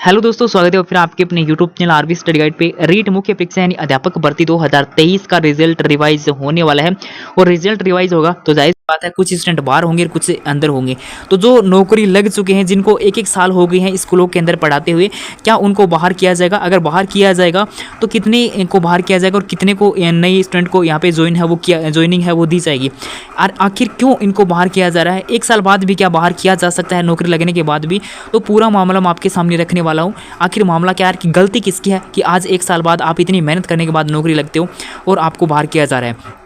Hello दोस्तों, स्वागत है फिर आपके अपने YouTube channel RB study guide पे। रीट मुख्य परीक्षा यानी अध्यापक भर्ती 2023 का रिजल्ट रिवाइज होने वाला है और रिजल्ट रिवाइज होगा तो जाहिर बात है कुछ स्टूडेंट बाहर होंगे और कुछ अंदर होंगे। तो जो नौकरी लग चुके हैं, जिनको एक एक साल हो गई है स्कूलों के अंदर पढ़ाते हुए, क्या उनको बाहर किया जाएगा? अगर बाहर किया जाएगा तो कितने को बाहर किया जाएगा और कितने को नए स्टूडेंट को यहाँ पे ज्वाइनिंग है वो दी जाएगी। और आखिर क्यों इनको बाहर किया जा रहा है? एक साल बाद भी क्या बाहर किया जा सकता है नौकरी लगने के बाद भी? तो पूरा मामला मैं आपके सामने रखने वाला हूँ। आखिर मामला क्या है कि गलती किसकी है कि आज एक साल बाद आप इतनी मेहनत करने के बाद नौकरी लगते हो और आपको बाहर किया जा रहा है।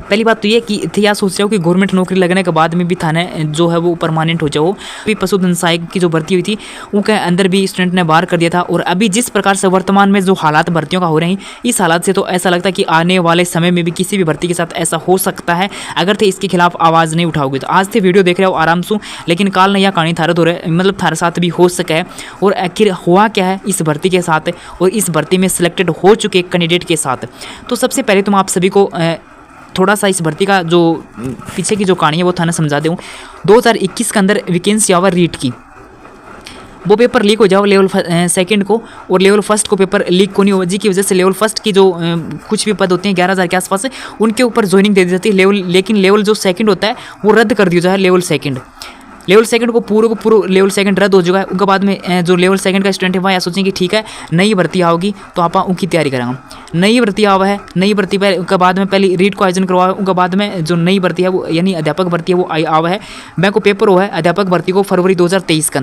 पहली बात तो ये कि क्या सोच रहे हो कि गवर्नमेंट नौकरी लगने के बाद में भी थाना जो है वो परमानेंट हो जाओ। अभी पशुधन सहायक की जो भर्ती हुई थी उनके अंदर भी स्टूडेंट ने बाहर कर दिया था। और अभी जिस प्रकार से वर्तमान में जो हालात भर्तियों का हो रहे हैं, इस हालात से तो ऐसा लगता है कि आने वाले समय में भी किसी भी भर्ती के साथ ऐसा हो सकता है अगर थे इसके खिलाफ आवाज़ नहीं उठाओगे। तो आज थे वीडियो देख रहे हो आराम से, लेकिन काल नहीं कहानी थारत हो रहे, मतलब थारे साथ भी हो सका है। और आखिर हुआ क्या है इस भर्ती के साथ और इस भर्ती में सिलेक्टेड हो चुके कैंडिडेट के साथ। तो सबसे पहले तो मैं आप सभी को थोड़ा सा इस भर्ती का जो पीछे की जो कहानी है वो थाना समझा दूँ। 2021 के अंदर वैकेंसी आवा रीट की, वो पेपर लीक हो जाओ लेवल सेकंड को, और लेवल फर्स्ट को पेपर लीक को नहीं हो जी की वजह से लेवल फर्स्ट की जो कुछ भी पद होते हैं 11,000 के आसपास उनके ऊपर ज्वाइनिंग दे दी जाती है लेकिन लेवल जो सेकंड होता है वो रद्द कर दिया जाए। लेवल सेकंड को पूरा लेवल सेकंड रद्द हो चुका है। उसके बाद में जो लेवल सेकंड का स्टूडेंट है वह सोचें कि ठीक है नई भर्ती आओगी तो आप उनकी तैयारी करेंगे। नई भर्ती आवा है, नई भर्ती पर उसके बाद में पहले रीट को आयोजन करवाया। उसके बाद में जो नई भर्ती है वो यानी अध्यापक भर्ती है वो आवा है। मैं को पेपर हुआ है अध्यापक भर्ती को फरवरी 2023 के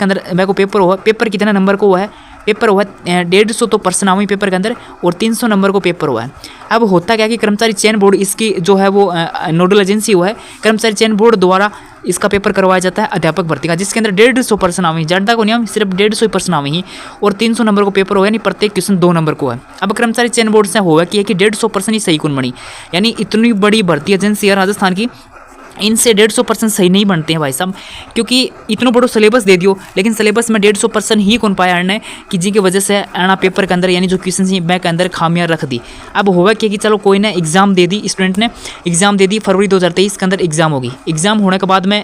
अंदर मैं को पेपर हुआ। पेपर कितना नंबर को हुआ है? पेपर हुआ है 150 तो पर्सन आवी पेपर के अंदर और 300 नंबर को पेपर हुआ है। अब होता क्या कि कर्मचारी चयन बोर्ड इसकी जो है वो नोडल एजेंसी हुआ है, कर्मचारी चयन बोर्ड द्वारा इसका पेपर करवाया जाता है अध्यापक भर्ती का, जिसके अंदर 150 पर्सन आवी, ज़्यादा को नहीं आवी, सिर्फ 150 पर्सन आवी ही और 300 नंबर को पेपर हुआ, यानी प्रत्येक क्वेश्चन 2 नंबर को है। अब कर्मचारी चयन बोर्ड से हुआ कि 150 पर्सन ही सही कौन बनी, यानी इतनी बड़ी भर्ती एजेंसी है राजस्थान की, इनसे 150% सही नहीं बनते हैं भाई साहब, क्योंकि इतना बड़ो सिलेबस दे दियो लेकिन सिलेबस में 150% ही कौन पाया ने कि जिनकी वजह से आना पेपर के अंदर यानी जो क्वेश्चन बैंक के अंदर खामियां रख दी। अब होगा क्या कि चलो कोई ना एग्जाम दे दी, स्टूडेंट ने एग्जाम दे दी, फरवरी 2023 के अंदर एग्जाम होगी। एग्जाम होने के बाद में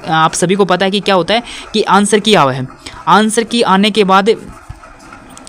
आप सभी को पता है कि क्या होता है कि आंसर की आवा है। आंसर की आने के बाद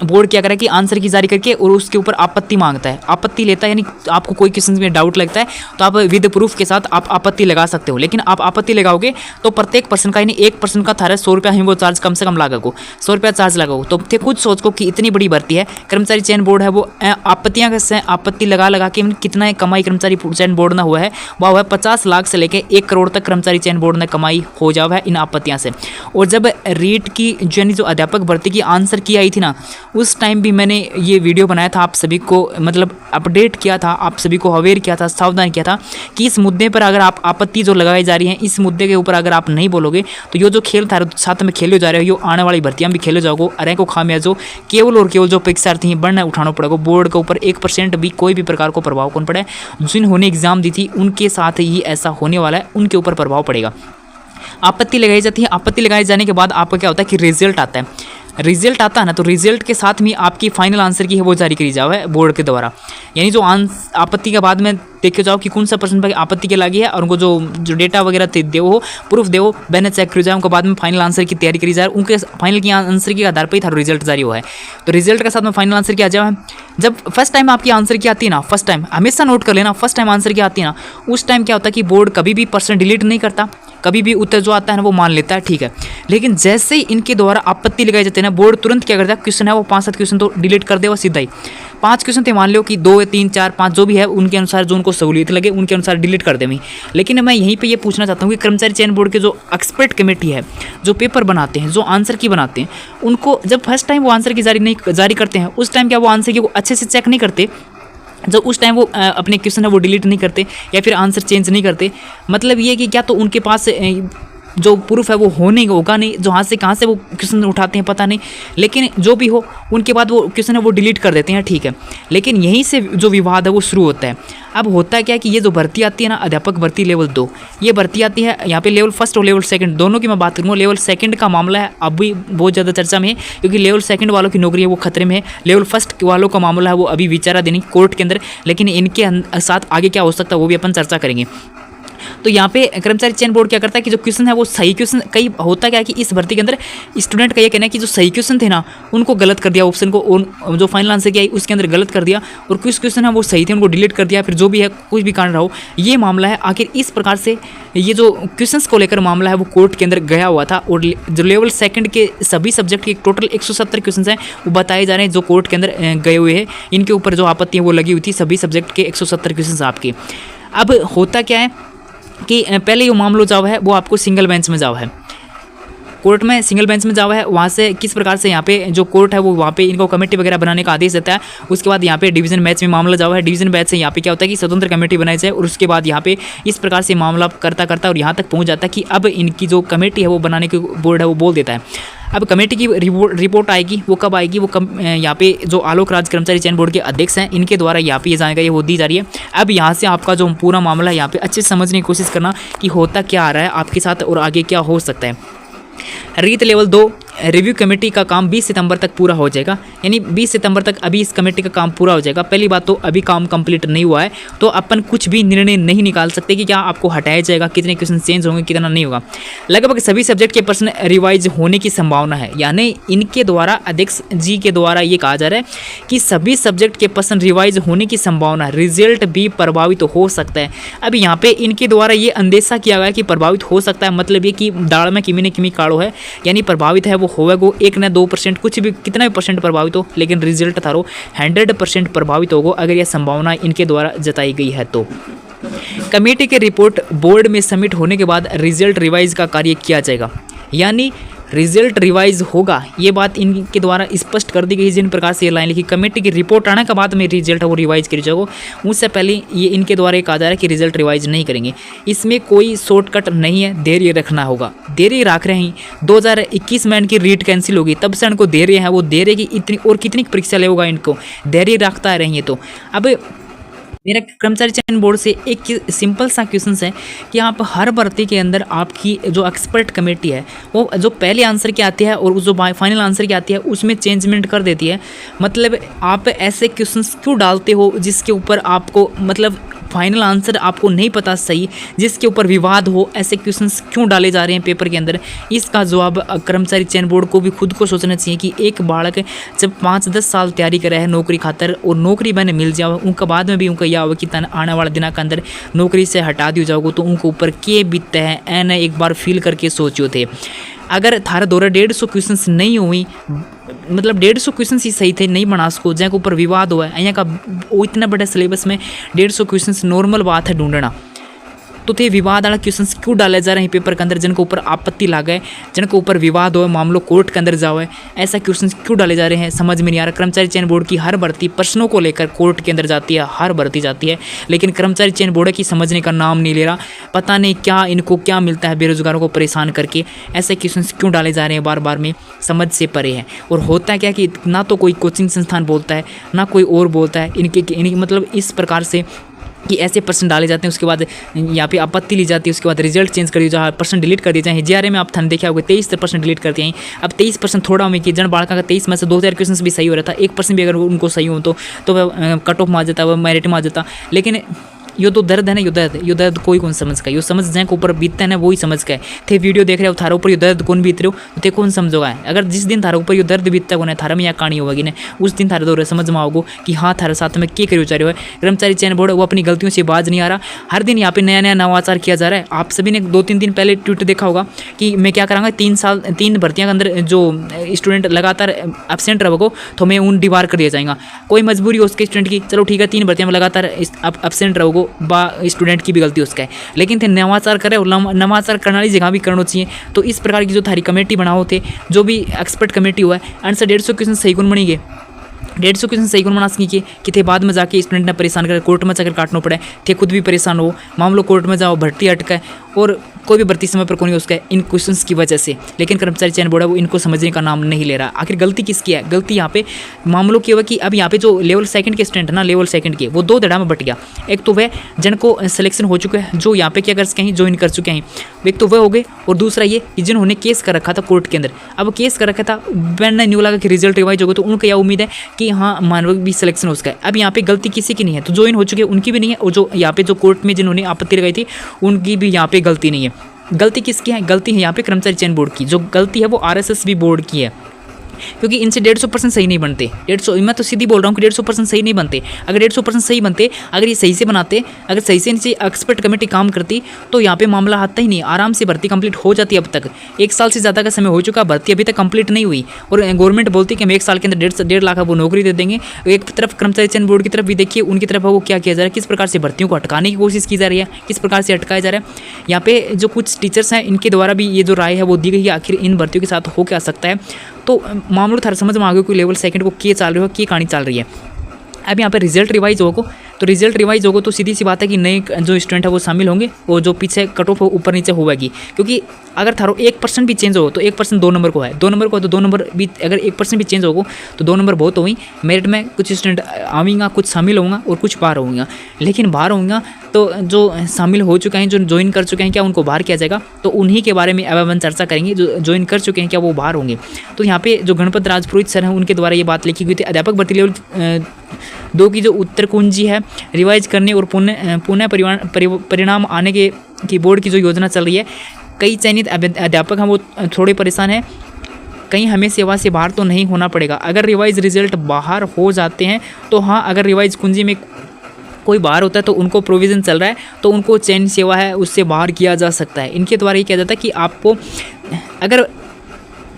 बोर्ड क्या करे कि आंसर की जारी करके और उसके ऊपर आपत्ति मांगता है, आपत्ति लेता है, यानी आपको कोई क्वेश्चन में डाउट लगता है तो आप विद प्रूफ के साथ आप आपत्ति लगा सकते हो। लेकिन आप आपत्ति लगाओगे तो प्रत्येक पर्सन का यानी एक पर्सन का थारा 100 रुपया ही वो चार्ज कम से कम लागो, 100 रुपया चार्ज लगाओ। तो थे खुद सोच को कि इतनी बड़ी भर्ती है, कर्मचारी चयन बोर्ड है वो आपत्तियाँ से आपत्ति लगा के कितना कमाई कर्मचारी चयन बोर्ड ने हुआ है, वह हुआ है 50 लाख से लेकर 1 करोड़ तक कर्मचारी चयन बोर्ड ने कमाई हो जावा है इन आपत्तियाँ से। और जब रीट की यानी जो अध्यापक भर्ती की आंसर की आई थी ना, उस टाइम भी मैंने ये वीडियो बनाया था, आप सभी को मतलब अपडेट किया था, आप सभी को अवेयर किया था, सावधान किया था कि इस मुद्दे पर अगर आप आपत्ति जो लगाई जा रही है इस मुद्दे के ऊपर अगर आप नहीं बोलोगे तो ये जो खेल था साथ में खेले जा रहे हो, ये आने वाली भर्तियां भी खेले जाओगे। अरे को खामियाजो केवल और केवल जो परीक्षार्थी हैं बढ़ना उठाना पड़ेगा। बोर्ड के ऊपर 1% भी कोई भी प्रकार को प्रभाव कौन पड़े, जिन्होंने एग्जाम दी थी उनके साथ ही ऐसा होने वाला है, उनके ऊपर प्रभाव पड़ेगा। आपत्ति लगाई जाती है, आपत्ति लगाए जाने के बाद आपका क्या होता है कि रिजल्ट आता है। रिजल्ट आता है ना, तो रिजल्ट के साथ में आपकी फाइनल आंसर की है वो जारी करी जाओ है बोर्ड के द्वारा। यानी जो आपत्ति के बाद में देखे जाओ कि कौन सा पर्सन पर आपत्ति के लगी है और उनको जो डेटा वगैरह दो प्रूफ दो बैलेंस चेक करी जाए, उनके बाद में फाइनल आंसर की तैयारी करी जाए, उनके फाइनल की आंसर के आधार पर ही था रिजल्ट जारी हुआ है। तो रिजल्ट के साथ में फाइनल आंसर की आ जाए। जब फर्स्ट टाइम आपकी आंसर की आती है ना, फर्स्ट टाइम हमेशा नोट कर लेना, फर्स्ट टाइम आंसर की आती है ना, उस टाइम क्या होता है कि बोर्ड कभी भी पर्सन डिलीट नहीं करता, कभी भी उत्तर जो आता है ना वो मान लेता है, ठीक है। लेकिन जैसे ही इनके द्वारा आपत्ति लगाई जाती है ना, बोर्ड तुरंत क्या करता है, क्वेश्चन है वो 5-7 क्वेश्चन तो डिलीट कर दे वो सीधा ही। 5 क्वेश्चन थे मान लो कि 2 या 3 4 5 जो भी है उनके अनुसार जो उनको सहूलियत लगे उनके अनुसार डिलीट कर दे मैं। लेकिन मैं यहीं पे ये पूछना चाहता हूँ कि कर्मचारी चयन बोर्ड के जो एक्सपर्ट कमेटी है, जो पेपर बनाते हैं, जो आंसर की बनाते हैं, उनको जब फर्स्ट टाइम वो आंसर की जारी करते हैं उस टाइम क्या वो आंसर की वो अच्छे से चेक नहीं करते? जब उस टाइम वो अपने क्वेश्चन है वो डिलीट नहीं करते या फिर आंसर चेंज नहीं करते? मतलब ये कि क्या तो उनके पास जो प्रूफ है वो होगा नहीं, जो हाथ से कहाँ से वो क्वेश्चन उठाते हैं पता नहीं, लेकिन जो भी हो उनके बाद वो क्वेश्चन है वो डिलीट कर देते हैं, ठीक है। लेकिन यहीं से जो विवाद है वो शुरू होता है। अब होता क्या है कि ये जो भर्ती आती है ना अध्यापक भर्ती लेवल 2, ये भर्ती आती है यहाँ पे लेवल फर्स्ट और लेवल सेकंड दोनों की मैं बात करूँगा। लेवल सेकंड का मामला है अभी बहुत ज़्यादा चर्चा में है, क्योंकि लेवल सेकंड वालों की नौकरी है वो खतरे में है। लेवल फर्स्ट वालों का मामला है वो अभी विचाराधीन कोर्ट के अंदर, लेकिन इनके साथ आगे क्या हो सकता है वो भी अपन चर्चा करेंगे। तो यहाँ पे कर्मचारी चयन बोर्ड क्या करता है कि जो क्वेश्चन है वो सही क्वेश्चन, कई होता क्या है कि इस भर्ती के अंदर स्टूडेंट का ये कहना है कि जो सही क्वेश्चन थे ना उनको गलत कर दिया, ऑप्शन को जो फाइनल आंसर किया उसके अंदर गलत कर दिया, और कुछ क्वेश्चन है वो सही थे उनको डिलीट कर दिया, फिर जो भी है कुछ भी कारण रहा हो, ये मामला है। आखिर इस प्रकार से ये जो क्वेश्चंस को लेकर मामला है वो कोर्ट के अंदर गया हुआ था, और जो लेवल सेकंड के सभी सब्जेक्ट के टोटल 170 क्वेश्चंस हैं वो बताए जा रहे हैं जो कोर्ट के अंदर गए हुए हैं, इनके ऊपर जो आपत्ति है वो लगी हुई थी, सभी सब्जेक्ट के 170 क्वेश्चंस आपके। अब होता क्या है कि पहले ये मामला जावा है वो आपको सिंगल बेंच में जावा है, कोर्ट में सिंगल बेंच में जावा है, वहाँ से किस प्रकार से यहाँ पे जो कोर्ट है वो वहाँ पे इनको कमेटी वगैरह बनाने का आदेश देता है। उसके बाद यहाँ पे डिवीजन मैच में मामला जावा है, डिवीजन मैच से यहाँ पे क्या होता है कि स्वतंत्र कमेटी बनाई जाए, और उसके बाद यहाँ पे इस प्रकार से मामला करता करता और यहाँ तक पहुँच जाता है कि अब इनकी जो कमेटी है वो बनाने की बोर्ड है वो बोल देता है। अब कमेटी की रिपोर्ट आएगी, वो कब आएगी, वो यहाँ पे जो आलोक राज कर्मचारी चयन बोर्ड के अध्यक्ष हैं इनके द्वारा यहाँ पे ये जानकारी वो दी जा रही है। अब यहाँ से आपका जो पूरा मामला है यहाँ पे अच्छे से समझने की कोशिश करना कि होता क्या आ रहा है आपके साथ और आगे क्या हो सकता है। रीत लेवल 2 रिव्यू कमेटी का काम 20 सितंबर तक पूरा हो जाएगा, यानी 20 सितंबर तक अभी इस कमेटी का काम पूरा हो जाएगा। पहली बात तो अभी काम कंप्लीट नहीं हुआ है, तो अपन कुछ भी निर्णय नहीं निकाल सकते कि क्या आपको हटाया जाएगा, कितने क्वेश्चन चेंज होंगे, कितना नहीं होगा। लगभग सभी सब्जेक्ट के प्रश्न रिवाइज होने की संभावना है, यानी इनके द्वारा अध्यक्ष जी के द्वारा ये कहा जा रहा है कि सभी सब्जेक्ट के प्रश्न रिवाइज होने की संभावना, रिजल्ट भी प्रभावित हो सकता है। अब यहाँ पे इनके द्वारा ये अंदेशा किया गया कि प्रभावित हो सकता है, मतलब ये कि दाड़ में किमी ने किमी काड़ो है, यानी प्रभावित है वो होगा, वो 1 न 2% कुछ भी कितना भी परसेंट प्रभावित हो, लेकिन रिजल्ट थारो 100% प्रभावित होगा अगर यह संभावना इनके द्वारा जताई गई है। तो कमेटी की रिपोर्ट बोर्ड में सबमिट होने के बाद रिजल्ट रिवाइज का कार्य किया जाएगा, यानी रिजल्ट रिवाइज होगा, ये बात इनके द्वारा स्पष्ट कर दी गई। जिन प्रकार से ये लाइन लिखी, कमेटी की रिपोर्ट आने के बाद में रिजल्ट है वो रिवाइज करी जाएगा, उससे पहले ये इनके द्वारा ये कहा जा रहा है कि रिजल्ट रिवाइज नहीं करेंगे। इसमें कोई शॉर्टकट नहीं है, धैर्य रखना होगा, धैर्य रख रहे हैं। 2021 में इनकी रीट कैंसिल होगी, तब से इनको धैर्य है, वो धैर्य की इतनी और कितनी परीक्षा लेगा, इनको धैर्य रखता रहेंगे। तो अब मेरा कर्मचारी चयन बोर्ड से एक सिंपल सा क्वेश्चन है कि आप हर भर्ती के अंदर आपकी जो एक्सपर्ट कमेटी है वो जो पहले आंसर की आती है और जो फाइनल आंसर की आती है उसमें चेंजमेंट कर देती है। मतलब आप ऐसे क्वेश्चंस क्यों डालते हो जिसके ऊपर आपको मतलब फाइनल आंसर आपको नहीं पता सही, जिसके ऊपर विवाद हो, ऐसे क्वेश्चंस क्यों डाले जा रहे हैं पेपर के अंदर? इसका जवाब कर्मचारी चयन बोर्ड को भी खुद को सोचना चाहिए कि एक बालक जब 5-10 साल तैयारी कर रहा है नौकरी खातर और नौकरी मैंने मिल जाओ, उनका बाद में भी उनका यह होगा कि आने वाले दिनों के अंदर नौकरी से हटा दिया जाओगे तो उनके ऊपर के बीतते हैं, एन एक बार फील करके सोचो थे। अगर थारा दौरा 150 क्वेश्चंस नहीं हुई, मतलब 150 क्वेश्चंस ही सही थे, नहीं बना सको, जहाँ के ऊपर विवाद हुआ है, यहाँ का वो इतना बड़ा सिलेबस में 150 क्वेश्चंस नॉर्मल बात है ढूंढना, तो थे विवाद वाला क्वेश्चंस क्यों डाले जा रहे हैं पेपर के अंदर, जिनके ऊपर आपत्ति लागे, जिनके ऊपर विवाद हो, मामलों कोर्ट के अंदर जाओ, ऐसा क्वेश्चंस क्यों डाले जा रहे हैं समझ में नहीं आ रहा। कर्मचारी चयन बोर्ड की हर भर्ती प्रश्नों को लेकर कोर्ट के अंदर जाती है, हर भर्ती जाती है, लेकिन कर्मचारी चयन बोर्ड की समझने का नाम नहीं ले रहा। पता नहीं क्या इनको क्या मिलता है बेरोजगारों को परेशान करके, ऐसे क्वेश्चंस क्यों डाले जा रहे हैं बार बार में, समझ से परे है। और होता क्या कि ना तो कोई कोचिंग संस्थान बोलता है ना कोई और बोलता है, इनके मतलब इस प्रकार से कि ऐसे पर्सन डाले जाते हैं, उसके बाद यहाँ पे आपत्ति ली जाती है, उसके बाद रिजल्ट चेंज कर दिया जाए, पर्सन डिलीट कर दिए जाए। जीआरए में आप थाने देखा होगा 23% डिलीट करते हैं। अब 23% थोड़ा में कि जन बालका का 23 में से 2000 क्वेश्चन भी सही हो रहा था, 1% भी अगर उनको सही हो तो वह कट ऑफ में आ जाता, वह मेरिट में आ जाता। लेकिन यो तो दर्द है ना, यो दर्द कोई कौन समझ का, यो समझ जाए के ऊपर बीतता है ना वही समझ का है। थे वीडियो देख रहे हो, थारा ऊपर यो दर्द कौन बीत रहे हो, थे कौन समझोगा। अगर जिस दिन थारा ऊपर यो दर्द बीतता है थारा में यह कहानी होगी ना, उस दिन थारा दौरे समझ में आओगे कि हाँ थारा साथ में क्या करो चाह रहे हो। कर्मचारी चयन बोर्ड वो अपनी गलतियों से बाज नहीं आ रहा, हर दिन यहाँ पे नया नया नवाचार किया जा रहा है। आप सभी ने 2-3 दिन पहले ट्वीट देखा होगा कि मैं क्या करांगा, 3 भर्तियों के अंदर जो स्टूडेंट लगातार एबसेंट रहोगे तो मैं उन डिबार कर दिया जाएगा। कोई मजबूरी हो उसके स्टूडेंट की, चलो ठीक है 3 भर्तियों में लगातार एबसेंट रहोगे, स्टूडेंट की भी गलती उसका है, लेकिन थे नवाचार करे और नवाचार करने वाली जगह भी करना चाहिए। तो इस प्रकार की जो थारी कमेटी बनाओ थे, जो भी एक्सपर्ट कमेटी हुआ है, आंसर 150 क्वेश्चन सही गुण बनी गए, 150 क्वेश्चन सही गुण बना सकी कि थे बाद में जाके स्टूडेंट ने परेशान कर कोर्ट में चक्कर काटना पड़े, थे खुद भी परेशान हो, मामलो कोर्ट में जाओ, भर्ती अटके और कोई भी भर्ती समय पर कौन उसका इन क्वेश्चंस की वजह से, लेकिन कर्मचारी चयन बोर्ड है वो इनको समझने का नाम नहीं ले रहा। आखिर गलती किसकी है? गलती यहाँ पे मामलों की होगा कि अब यहाँ पे जो लेवल सेकंड के स्टूडेंट है ना, लेवल सेकंड के वो 2 धड़ा में बट गया। एक तो वह जिनको सिलेक्शन हो चुके हैं, जो यहाँ पे क्या कर सके हैं, ज्वाइन कर चुके हैं, एक तो वह हो गए, और दूसरा ये कि जिन्होंने केस कर रखा था कोर्ट के अंदर। अब केस कर रखा था, मैंने न्यू लगा कि रिजल्ट रिवाइज होगा तो उनको क्या उम्मीद है कि हाँ मानव भी सिलेक्शन हो सका है। अब यहाँ पे गलती किसी की नहीं है, तो ज्वाइन हो चुके उनकी भी नहीं है, और जो यहाँ पे जो कोर्ट में जिन्होंने आपत्ति लगाई थी उनकी भी यहाँ पे गलती नहीं है। गलती किसकी है? गलती है यहाँ पे कर्मचारी चयन बोर्ड की। जो गलती है वो RSSB बोर्ड की है, क्योंकि इनसे 150% सही नहीं बनते। 150, मैं तो सीधी बोल रहा हूँ कि 150% सही नहीं बनते। अगर 150% सही बनते, अगर ये सही से बनाते, अगर सही से इनसे एक्सपर्ट कमेटी काम करती तो यहाँ पे मामला आता ही नहीं, आराम से भर्ती कंप्लीट हो जाती। अब तक 1 साल से ज़्यादा का समय हो चुका, भर्ती अभी तक कंप्लीट नहीं हुई, और गवर्नमेंट बोलती कि हम 1 साल के अंदर 1.5 लाख वो नौकरी दे देंगे। एक तरफ कर्मचारी चयन बोर्ड की तरफ भी देखिए, उनकी तरफ वो क्या किया जा रहा है, किस प्रकार से भर्तियों को अटकाने की कोशिश की जा रही है, किस प्रकार से अटकाया जा रहा है। यहाँ पे जो कुछ टीचर्स हैं इनके द्वारा भी ये जो राय है वो दी गई है, आखिर इन भर्तियों के साथ हो क्या सकता है। तो मामलों थारा समझ में आ गया कोई लेवल सेकंड को क्या चल रही हो, क्या कहानी चल रही है। अब यहाँ पे रिजल्ट रिवाइज होगा, तो रिजल्ट रिवाइज होगा तो सीधी सी बात है कि नए जो स्टूडेंट है वो शामिल होंगे, और जो पीछे कट ऑफ ऊपर नीचे होगी, क्योंकि अगर थारो 1% भी चेंज हो तो 1% 2 नंबर को है, 2 नंबर को है तो 2 नंबर भी, अगर 1% भी चेंज होगा तो 2 नंबर बहुत होगी। मेरिट में कुछ स्टूडेंट आवेंगे, कुछ शामिल होंगे और कुछ बाहर होंगे, लेकिन बाहर होंगे तो जो शामिल हो चुके हैं, जो ज्वाइन कर चुके हैं, क्या उनको बाहर किया जाएगा? तो उन्हीं के बारे में अब हम चर्चा करेंगे। जो ज्वाइन कर चुके हैं क्या वो बाहर होंगे? तो यहाँ पे जो गणपत राजपुरोहित सर हैं उनके द्वारा ये बात लिखी गई थी। अध्यापक भर्ती लेवल 2 की जो उत्तर कुंजी है रिवाइज करने और पुनः परिणाम आने की बोर्ड की जो योजना चल रही है, कई चयनित अध्यापक हैं वो थोड़े परेशान हैं। कहीं हमें सेवा से बाहर तो नहीं होना पड़ेगा। अगर रिवाइज रिजल्ट बाहर हो जाते हैं तो हाँ, अगर रिवाइज कुंजी में कोई बाहर होता है तो उनको प्रोविज़न चल रहा है तो उनको चयन सेवा है उससे बाहर किया जा सकता है। इनके द्वारा ये किया जाता है कि आपको अगर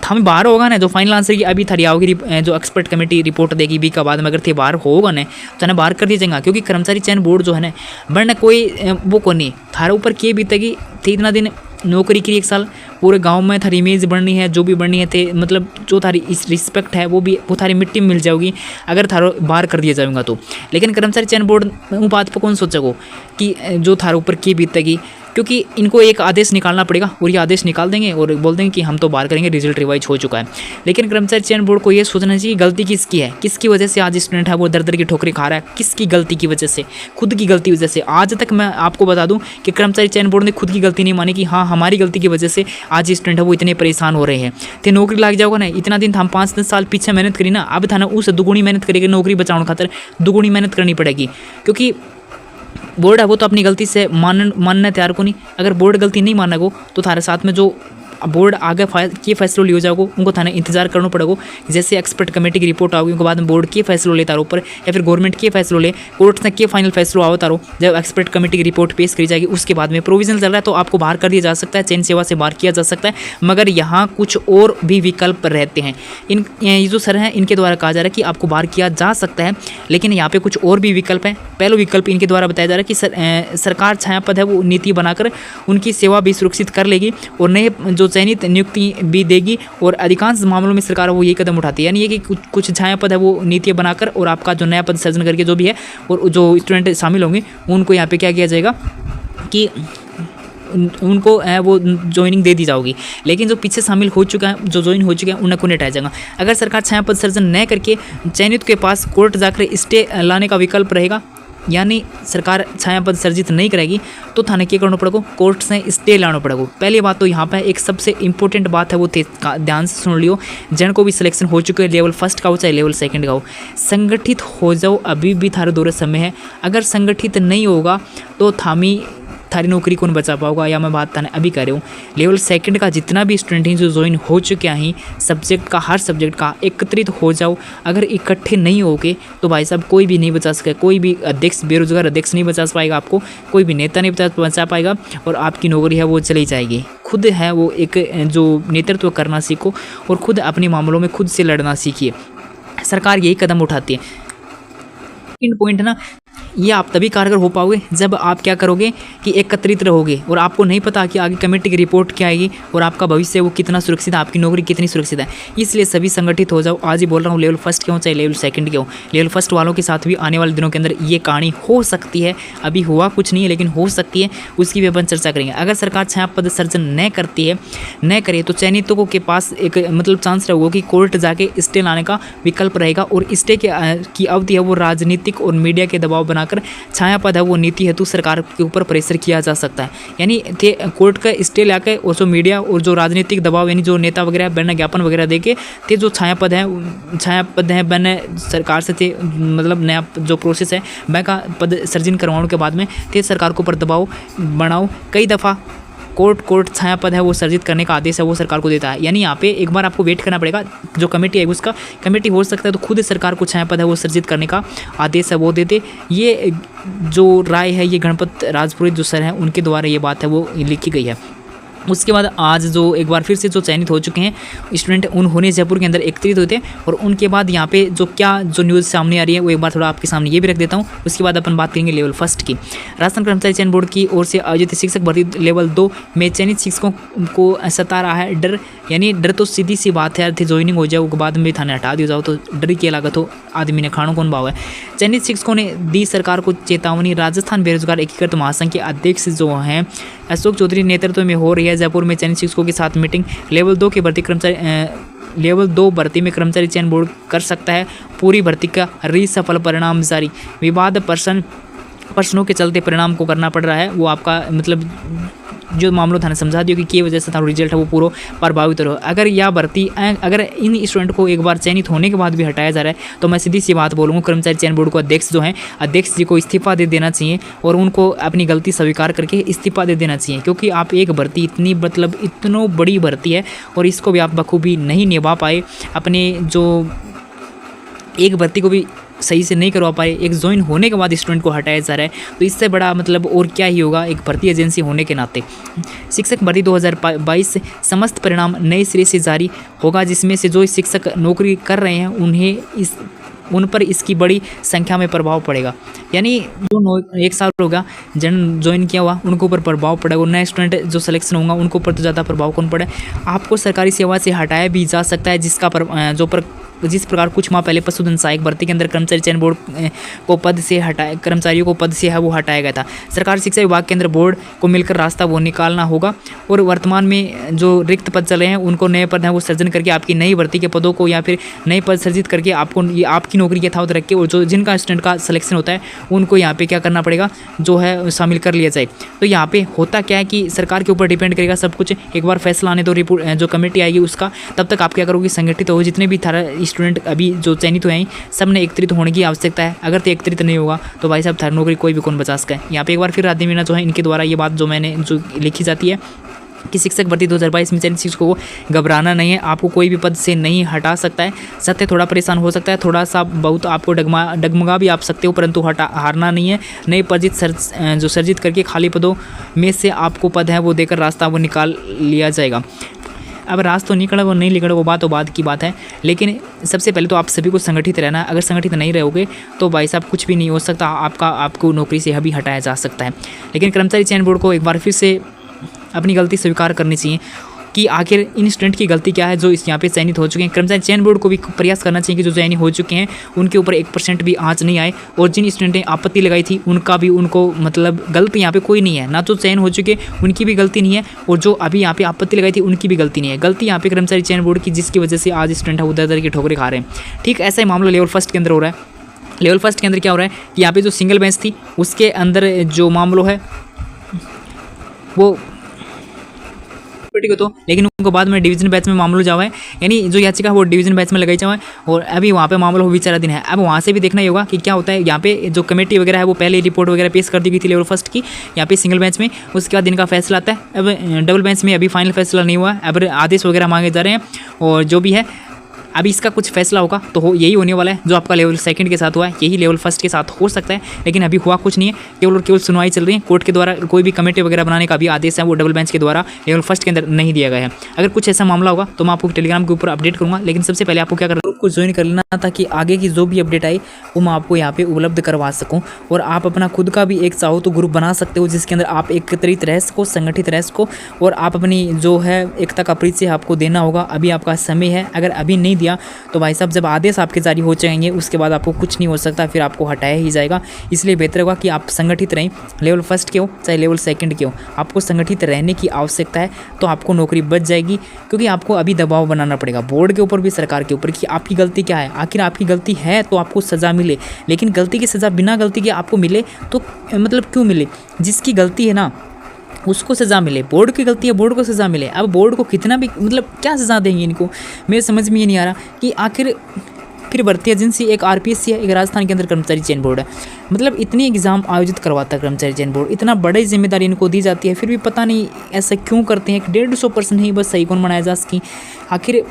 हमें बाहर होगा ना, जो फाइनल आंसर की अभी थरी आओगी, जो एक्सपर्ट कमेटी रिपोर्ट देगी बी का बाद में, अगर थे बाहर होगा ना तो ना बाहर कर दिया जाएगा। क्योंकि कर्मचारी चयन बोर्ड जो है ना, वरना कोई वो को नहीं थारे ऊपर के बीतेगी थे इतना दिन नौकरी की, 1 साल पूरे गांव में थारी इमेज बढ़नी है, जो भी बढ़नी है थे, मतलब जो थारी रिस्पेक्ट है वो थारी मिट्टी में मिल जाओगी अगर थारो बाहर कर दिया जाएगा तो। लेकिन कर्मचारी चयन बोर्ड उन बात पर कौन सोचेगा कि जो थारे ऊपर के बीतेगी, क्योंकि इनको एक आदेश निकालना पड़ेगा और ये आदेश निकाल देंगे और बोल देंगे कि हम तो बाहर करेंगे, रिजल्ट रिवाइज हो चुका है। लेकिन कर्मचारी चयन बोर्ड को ये सोचना चाहिए गलती किसकी है, किसकी वजह से आज स्टूडेंट है वो दर दर की ठोकरें खा रहा है, किसकी गलती की वजह से, खुद की गलती वजह से। आज तक मैं आपको बता दूं कि कर्मचारी चयन बोर्ड ने खुद की गलती नहीं मानी कि हाँ हमारी गलती की वजह से आज स्टूडेंट है वो इतने परेशान हो रहे हैं। तो नौकरी लग जाओगा ना, इतना दिन हम 5-10 साल पीछे मेहनत करी ना, अब था ना उस दुगुनी मेहनत करेगी, नौकरी बचाने खातर दुगुनी मेहनत करनी पड़ेगी। क्योंकि बोर्ड है वो तो अपनी गलती से मानना तैयार को नहीं। अगर बोर्ड गलती नहीं माना को तो थारे साथ में जो बोर्ड आगे के फैसलों लियो जाओगे उनको थाने इंतजार करना पड़ेगा। जैसे एक्सपर्ट कमेटी की रिपोर्ट आओगी उनके बाद में बोर्ड के फैसलों ले तारो ऊपर, या फिर गवर्नमेंट के फैसलों ले, कोर्ट से के फाइनल फैसलों आओ तारो, जब एक्सपर्ट कमेटी की रिपोर्ट पेश करी जाएगी उसके बाद में प्रोविजन चल रहा है तो आपको बाहर कर दिया जा सकता है, चयन सेवा से बाहर किया जा सकता है। मगर यहाँ कुछ और भी विकल्प रहते हैं। ये जो सर हैं इनके द्वारा कहा जा रहा है कि आपको बाहर किया जा सकता है, लेकिन यहाँ पे कुछ और भी विकल्प हैं। पहला विकल्प इनके द्वारा बताया जा रहा है कि सरकार छाया पद है वो नीति बनाकर उनकी सेवा भी सुरक्षित कर लेगी और नए जो चयनित नियुक्ति भी देगी, और अधिकांश मामलों में सरकार वो ये कदम उठाती है। यानी ये कि कुछ छाया पद है वो नीतियाँ बनाकर और आपका जो नया पद सर्जन करके जो भी है और जो स्टूडेंट शामिल होंगे उनको यहाँ पे क्या किया जाएगा कि उनको वो ज्वाइनिंग दे दी जाओगी। लेकिन जो पीछे शामिल हो चुका है, जो ज्वाइन हो चुके हैं उनको नहीं हटाया जाएगा। अगर सरकार छाया पद सर्जन न करके चयनित के पास कोर्ट जाकर स्टे लाने का विकल्प रहेगा, यानी सरकार छाया पद सर्जित नहीं करेगी तो थाने क्या करना पड़ेगा, कोर्ट से स्टे लाना पड़ेगा। पहली बात तो यहाँ पे एक सबसे इंपॉर्टेंट बात है वो ध्यान से सुन लियो, जन को भी सिलेक्शन हो चुके हैं लेवल 1 का हो चाहे लेवल 2 का हो, संगठित हो जाओ, अभी भी थारे दौरे समय है। अगर संगठित नहीं होगा तो थारी नौकरी कौन बचा पाओगा, या मैं बात थाने अभी कर रहा हूँ। लेवल 2 का जितना भी स्टूडेंट हैं जो ज्वाइन हो चुके हैं सब्जेक्ट का, हर सब्जेक्ट का एकत्रित हो जाओ। अगर इकट्ठे नहीं होगे तो भाई साहब कोई भी नहीं बचा सके, कोई भी अध्यक्ष, बेरोजगार अध्यक्ष नहीं बचा पाएगा आपको, कोई भी नेता नहीं बचा पाएगा और आपकी नौकरी है वो चली जाएगी। खुद है वो एक जो नेतृत्व करना सीखो और खुद अपने मामलों में खुद से लड़ना सीखिए। सरकार यही कदम उठाती है। इन पॉइंट ना ये आप तभी कारगर हो पाओगे जब आप क्या करोगे कि एकत्रित रहोगे और आपको नहीं पता कि आगे कमेटी की रिपोर्ट क्या आएगी और आपका भविष्य वो कितना सुरक्षित है, आपकी नौकरी कितनी सुरक्षित है। इसलिए सभी संगठित हो जाओ। आज ही बोल रहा हूँ, लेवल फर्स्ट के हो चाहे लेवल सेकंड के हो, लेवल फर्स्ट वालों के साथ भी आने वाले दिनों के अंदर ये कहानी हो सकती है। अभी हुआ कुछ नहीं है लेकिन हो सकती है, उसकी भी अपन चर्चा करेंगे। अगर सरकार छाया पद सृजन न करे तो चयनितों के पास एक मतलब चांस रहेगा कि कोर्ट जाके स्टे लाने का विकल्प रहेगा और स्टे की अवधि है वो राजनीतिक और मीडिया के दबाव बनाकर छाया पद है वो नीति हेतु सरकार के ऊपर प्रेशर किया जा सकता है। यानी कोर्ट का स्टे लाकर और जो मीडिया और जो राजनीतिक दबाव यानी जो नेता वगैरह बैन ज्ञापन वगैरह देके थे जो छाया पद है बैन सरकार से थे मतलब नया जो प्रोसेस है बैंक का पद सृजन करवाने के बाद में थे सरकार के ऊपर दबाव बनाओ। कई दफ़ा कोर्ट छाया पद है वो सर्जित करने का आदेश है वो सरकार को देता है। यानी यहाँ पे एक बार आपको वेट करना पड़ेगा, जो कमेटी है उसका कमेटी हो सकता है तो खुद सरकार को छाया पद है वो सर्जित करने का आदेश है वो देते। ये जो राय है ये गणपत राजपुरोहित जो सर हैं उनके द्वारा ये बात है वो लिखी गई है। उसके बाद आज जो एक बार फिर से जो चयनित हो चुके हैं स्टूडेंट उन्होंने जयपुर के अंदर एकत्रित होते हैं और उनके बाद यहाँ पे जो न्यूज़ सामने आ रही है वो एक बार थोड़ा आपके सामने ये भी रख देता हूँ। उसके बाद अपन बात करेंगे लेवल फर्स्ट की। राजस्थान कर्मचारी चयन बोर्ड की ओर से आयोजित शिक्षक भर्ती लेवल 2 में चयनित शिक्षकों को सता रहा है डर। यानी डर तो सीधी सी बात है, थे ज्वाइनिंग हो जाए उसके बाद में थाने हटा दिया जाओ तो डर की लागत हो आदमी ने खानों कौन भाव है। चयनित शिक्षकों ने दी सरकार को चेतावनी। राजस्थान बेरोजगार एकीकृत महासंघ के अध्यक्ष जो हैं अशोक चौधरी नेतृत्व में हो रही है जयपुर में चयनित शिक्षकों के साथ मीटिंग। लेवल 2 की भर्ती लेवल 2 भर्ती में कर्मचारी चयन बोर्ड कर सकता है पूरी भर्ती का सफल परिणाम जारी। विवाद प्रश्नों के चलते परिणाम को करना पड़ रहा है वो आपका मतलब जो मामलों थाने समझा दियो कि वजह से था रिजल्ट है वो पूरा प्रभावित हो। अगर यह भर्ती अगर इन स्टूडेंट को एक बार चयनित होने के बाद भी हटाया जा रहा है तो मैं सीधी सी बात बोलूँगा कर्मचारी चयन बोर्ड को अध्यक्ष जो हैं अध्यक्ष जी को इस्तीफा दे देना चाहिए और उनको अपनी गलती स्वीकार करके इस्तीफा दे देना चाहिए। क्योंकि आप एक भर्ती इतनी बड़ी भर्ती है और इसको भी आप बखूबी नहीं निभा पाए, अपने जो एक भर्ती को भी सही से नहीं करवा पाए, एक ज्वाइन होने के बाद स्टूडेंट को हटाया जा रहा है तो इससे बड़ा मतलब और क्या ही होगा एक भर्ती एजेंसी होने के नाते। शिक्षक भर्ती 2022 समस्त परिणाम नए सिरे से जारी होगा जिसमें से जो शिक्षक नौकरी कर रहे हैं उन पर इसकी बड़ी संख्या में प्रभाव पड़ेगा। यानी जो 1 साल होगा जन ज्वाइन किया हुआ उनके ऊपर प्रभाव पड़ेगा और नए स्टूडेंट जो सिलेक्शन होगा उनके ऊपर तो ज़्यादा प्रभाव कौन पड़े। आपको सरकारी सेवा से हटाया भी जा सकता है जिस प्रकार कुछ माह पहले पशुधन सहायक भर्ती के अंदर कर्मचारी चयन बोर्ड को पद से हटाए कर्मचारियों को पद से है वो हटाया गया था। सरकारी शिक्षा विभाग के अंदर बोर्ड को मिलकर रास्ता वो निकालना होगा और वर्तमान में जो रिक्त पद चले हैं उनको नए पद हैं वो सृजन करके आपकी नई भर्ती के पदों को या फिर नए पद सृजित करके आपको ये आपकी नौकरी के यथावत रख के और जो जिनका स्टूडेंट का सिलेक्शन होता है उनको यहाँ पे क्या करना पड़ेगा जो है शामिल कर लिया जाए। तो यहाँ पे होता क्या है कि सरकार के ऊपर डिपेंड करेगा सब कुछ। एक बार फैसला आने तो रिपोर्ट जो कमेटी आएगी उसका, तब तक आप क्या करोगे संगठित हो। जितने भी स्टूडेंट अभी जो चयनित हुए हैं सब ने एकत्रित होने की आवश्यकता है। अगर तो एकत्रित नहीं होगा तो भाई साहब थारी नौकरी कोई भी कौन बचा सका है। यहाँ पे एक बार फिर राधे मीना जो है इनके द्वारा ये बात जो मैंने जो लिखी जाती है कि शिक्षक भर्ती 2022 में चयनित शिक्षकों को घबराना नहीं है, आपको कोई भी पद से नहीं हटा सकता है। सत्य थोड़ा परेशान हो सकता है, थोड़ा सा बहुत आपको डगमगा भी आप सकते हो, परंतु हारना नहीं है। नए पद जो सर्जित करके खाली पदों में से आपको पद है वो देकर रास्ता वो निकाल लिया जाएगा। अब रास्ता तो निकला वो नहीं निकला वो बाद की बात है, लेकिन सबसे पहले तो आप सभी को संगठित रहना है। अगर संगठित नहीं रहोगे तो भाई साहब कुछ भी नहीं हो सकता, आपको नौकरी से अभी हटाया जा सकता है। लेकिन कर्मचारी चयन बोर्ड को एक बार फिर से अपनी गलती स्वीकार करनी चाहिए कि आखिर इन स्टूडेंट की गलती क्या है जो इस यहाँ पे चयनित हो चुके हैं। कर्मचारी चयन बोर्ड को भी प्रयास करना चाहिए कि जो चयनित हो चुके हैं उनके ऊपर 1% भी आँच नहीं आए और जिन स्टूडेंट ने आपत्ति लगाई थी उनको मतलब गलती यहाँ पे कोई नहीं है, ना तो चयन हो चुके उनकी भी गलती नहीं है और जो अभी यहाँ पे आपत्ति लगाई थी उनकी भी गलती नहीं है। गलती यहाँ पे कर्मचारी चयन बोर्ड की जिसकी वजह से आज स्टूडेंट है उधर की ठोकरें खा रहे हैं। ठीक ऐसा ही मामला लेवल फर्स्ट के अंदर हो रहा है। लेवल फर्स्ट के अंदर क्या हो रहा है कि यहाँ पे जो सिंगल बेंच थी उसके अंदर जो मामलों है वो तो, लेकिन उनको बाद में डिवीजन बैच में मामलों जावा है, यानी जो याचिका है वो डिवीजन बैच में लगाई जावा है और अभी वहाँ पे मामला हो विचाराधीन है। अब वहाँ से भी देखना ही होगा कि क्या होता है। यहाँ पे जो कमेटी वगैरह है वो पहले रिपोर्ट वगैरह पेश कर दी गई थी लेवल फर्स्ट की यहाँ पे सिंगल बेंच में, उसके बाद इनका फैसला आता है। अब डबल बेंच में अभी फाइनल फैसला नहीं हुआ, अब आदेश वगैरह मांगे जा रहे हैं और जो भी है अभी इसका कुछ फैसला होगा तो यही होने वाला है। जो आपका लेवल सेकंड के साथ हुआ है यही लेवल फर्स्ट के साथ हो सकता है, लेकिन अभी हुआ कुछ नहीं है, केवल सुनवाई चल रही है। कोर्ट के द्वारा कोई भी कमेटी वगैरह बनाने का भी आदेश है वो डबल बेंच के द्वारा लेवल फर्स्ट के अंदर नहीं दिया गया है। अगर कुछ ऐसा मामला होगा तो मैं आपको टेलीग्राम के ऊपर अपडेट करूँगा, लेकिन सबसे पहले आपको क्या करना को ज्वाइन कर लेना, ताकि आगे की जो भी अपडेट आए वो मैं आपको यहाँ पे उपलब्ध करवा सकूँ। और आप अपना खुद का भी एक चाहो तो ग्रुप बना सकते हो, जिसके अंदर आप एकत्रित रह सको, संगठित रह सको, और आप अपनी जो है एकता का परिचय आपको देना होगा। अभी आपका समय है, अगर अभी नहीं दिया तो भाई साहब जब आदेश आपके जारी हो जाएंगे उसके बाद आपको कुछ नहीं हो सकता, फिर आपको हटाया ही जाएगा। इसलिए बेहतर होगा कि आप संगठित रहें, लेवल फर्स्ट के हो चाहे लेवल सेकंड के हो, आपको संगठित रहने की आवश्यकता है, तो आपको नौकरी बच जाएगी। क्योंकि आपको अभी दबाव बनाना पड़ेगा बोर्ड के ऊपर भी, सरकार के ऊपर, कि आपकी गलती क्या है। आखिर आपकी गलती है तो आपको सज़ा मिले, लेकिन गलती की सज़ा बिना गलती के आपको मिले तो मतलब क्यों मिले। जिसकी गलती है ना उसको सज़ा मिले, बोर्ड की गलती है बोर्ड को सज़ा मिले। अब बोर्ड को कितना भी मतलब क्या सज़ा देंगे इनको, मेरे समझ में ये नहीं आ रहा कि आखिर फिर भर्ती एजेंसी एक आरपीएससी है, एक राजस्थान के अंदर कर्मचारी चयन बोर्ड है। मतलब इतनी एग्ज़ाम आयोजित करवाता है कर्मचारी चयन बोर्ड, इतना बड़ी जिम्मेदारी इनको दी जाती है, फिर भी पता नहीं ऐसा क्यों करते हैं। 150% ही बस सही कौन बनाया जा सकी। आखिर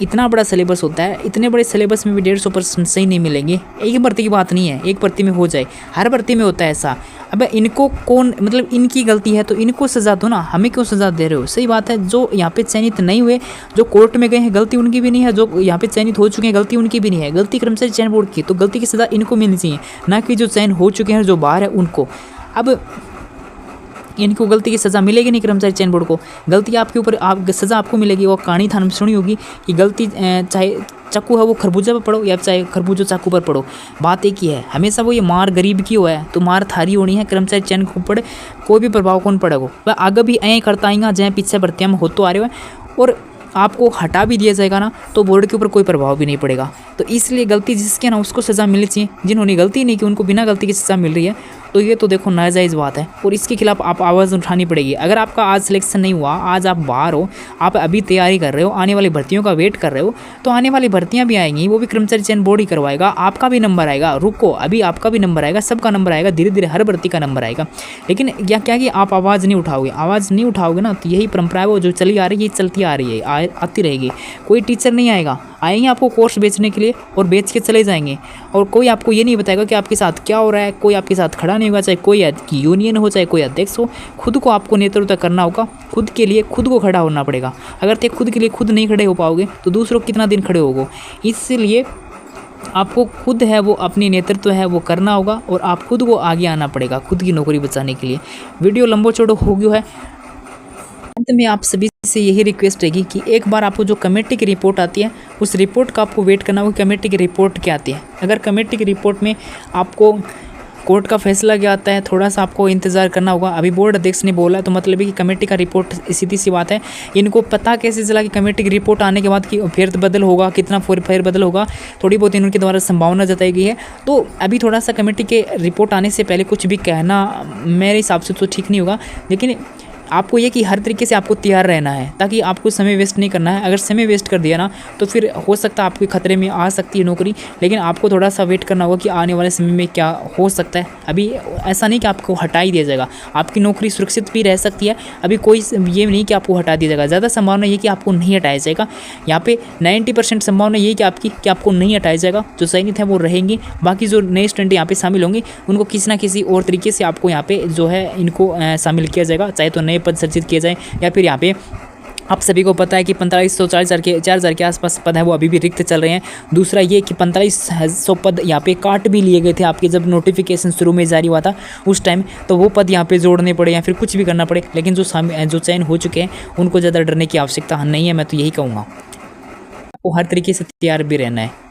इतना बड़ा सिलेबस होता है, इतने बड़े सिलेबस में भी 150% सही नहीं मिलेंगे। एक भर्ती की बात नहीं है, एक भर्ती में हो जाए, हर भर्ती में होता है ऐसा। अब इनको कौन मतलब इनकी गलती है तो इनको सज़ा दो ना, हमें क्यों सज़ा दे रहे हो। सही बात है, जो यहाँ पे चयनित नहीं हुए, जो कोर्ट में गए हैं, गलती उनकी भी नहीं है, जो यहाँ पे चयनित हो चुके हैं गलती उनकी भी नहीं है, गलती कर्मचारी चयन बोर्ड की। तो गलती की सज़ा इनको मिलनी चाहिए, ना कि जो चयन हो चुके हैं जो बाहर है उनको। अब इनको गलती की सज़ा मिलेगी नहीं, कर्मचारी चयन बोर्ड को गलती आपके ऊपर, आप सज़ा आपको मिलेगी। वो कहानी थाने में सुनी होगी कि गलती चाहे चाकू है वो खरबूजा पर पड़ो या चाहे खरबूजा चाकू पर पड़ो, बात एक ही है। हमेशा वो ये मार गरीब की हो है तो मार थारी होनी है। कर्मचारी चयन को पड़े कोई भी प्रभाव कौन पड़ेगा, वह आगे भी ऐ करता आएगा जहाँ पीछे भर्तियाँ में हो तो आ रहे हो, और आपको हटा भी दिया जाएगा ना तो बोर्ड के ऊपर कोई प्रभाव भी नहीं पड़ेगा। तो इसलिए गलती जिसके ना उसको सज़ा मिलनी चाहिए, जिन्होंने गलती नहीं की उनको बिना गलती की सज़ा मिल रही है, तो ये तो देखो नाजायज़ बात है और इसके खिलाफ आप आवाज़ उठानी पड़ेगी। अगर आपका आज सिलेक्शन नहीं हुआ, आज आप बाहर हो, आप अभी तैयारी कर रहे हो, आने वाली भर्तियों का वेट कर रहे हो, तो आने वाली भर्तियाँ भी आएंगी, वो भी कर्मचारी चयन बोर्ड ही करवाएगा, आपका भी नंबर आएगा। रुको, अभी आपका भी नंबर आएगा, सबका नंबर आएगा, धीरे धीरे हर भर्ती का नंबर आएगा। लेकिन क्या कि आप आवाज़ नहीं उठाओगे, आवाज़ नहीं उठाओगे ना तो यही परंपरा है वो जो चली आ रही है, चलती आ रही है, आती रहेगी। कोई टीचर नहीं आएगा, आएंगे आपको कोर्स बेचने के लिए और बेच के चले जाएंगे, और कोई आपको ये नहीं बताएगा कि आपके साथ क्या हो रहा है। कोई आपके साथ खड़ा नहीं होगा, चाहे कोई यूनियन हो चाहे कोई अध्यक्ष हो। खुद को आपको नेतृत्व करना होगा, खुद के लिए खुद को खड़ा होना पड़ेगा। अगर ते खुद के लिए खुद नहीं खड़े हो पाओगे तो दूसरों कितना दिन खड़े होगो। इसलिए आपको खुद है वो अपनी नेतृत्व है वो करना होगा और आप खुद को आगे आना पड़ेगा खुद की नौकरी बचाने के लिए। वीडियो लंबो चौड़ो हो गया है, अंत में आप सभी से यही रिक्वेस्ट रहेगी कि एक बार आपको जो कमेटी की रिपोर्ट आती है उस रिपोर्ट का आपको वेट करना होगा। कमेटी की रिपोर्ट क्या आती है, अगर कमेटी की रिपोर्ट में आपको कोर्ट का फैसला क्या आता है, थोड़ा सा आपको इंतज़ार करना होगा। अभी बोर्ड अध्यक्ष ने बोला तो मतलब है कि कमेटी का रिपोर्ट सीधी सी बात है। इनको पता कैसे चला कि कमेटी की रिपोर्ट आने के बाद कि फेरबदल होगा, कितना फेरबदल होगा, थोड़ी बहुत इनके द्वारा संभावना जताई गई है। तो अभी थोड़ा सा कमेटी के रिपोर्ट आने से पहले कुछ भी कहना मेरे हिसाब से तो ठीक नहीं होगा। लेकिन आपको ये कि हर तरीके से आपको तैयार रहना है ताकि आपको समय वेस्ट नहीं करना है। अगर समय वेस्ट कर दिया ना तो फिर हो सकता है आपके खतरे में आ सकती है नौकरी। लेकिन आपको थोड़ा सा वेट करना होगा कि आने वाले समय में क्या हो सकता है। अभी ऐसा नहीं कि आपको हटा ही दिया जाएगा, आपकी नौकरी सुरक्षित भी रह सकती है। अभी कोई ये नहीं कि आपको हटा दिया जाएगा, ज़्यादा संभावना ये कि आपको नहीं हटाया जाएगा। यहाँ पे 90% संभावना ये कि आपको नहीं हटाया जाएगा। जो चयनित है वो रहेंगे, बाकी जो नए स्टूडेंट यहाँ पे शामिल होंगे उनको किसी ना किसी और तरीके से आपको यहाँ पे जो है इनको शामिल किया जाएगा, चाहे तो नए पद सृजित किए जाए या फिर यहाँ पे आप सभी को पता है कि 45,000 के आसपास पद है वो अभी भी रिक्त चल रहे हैं। दूसरा ये कि 4500 पद यहाँ पे काट भी लिए गए थे आपके जब नोटिफिकेशन शुरू में जारी हुआ था उस टाइम, तो वो पद यहाँ पे जोड़ने पड़े या फिर कुछ भी करना पड़े। लेकिन जो चयन हो चुके हैं उनको ज़्यादा डरने की आवश्यकता नहीं है, मैं तो यही कहूँगा। आपको हर तरीके से तैयार भी रहना है।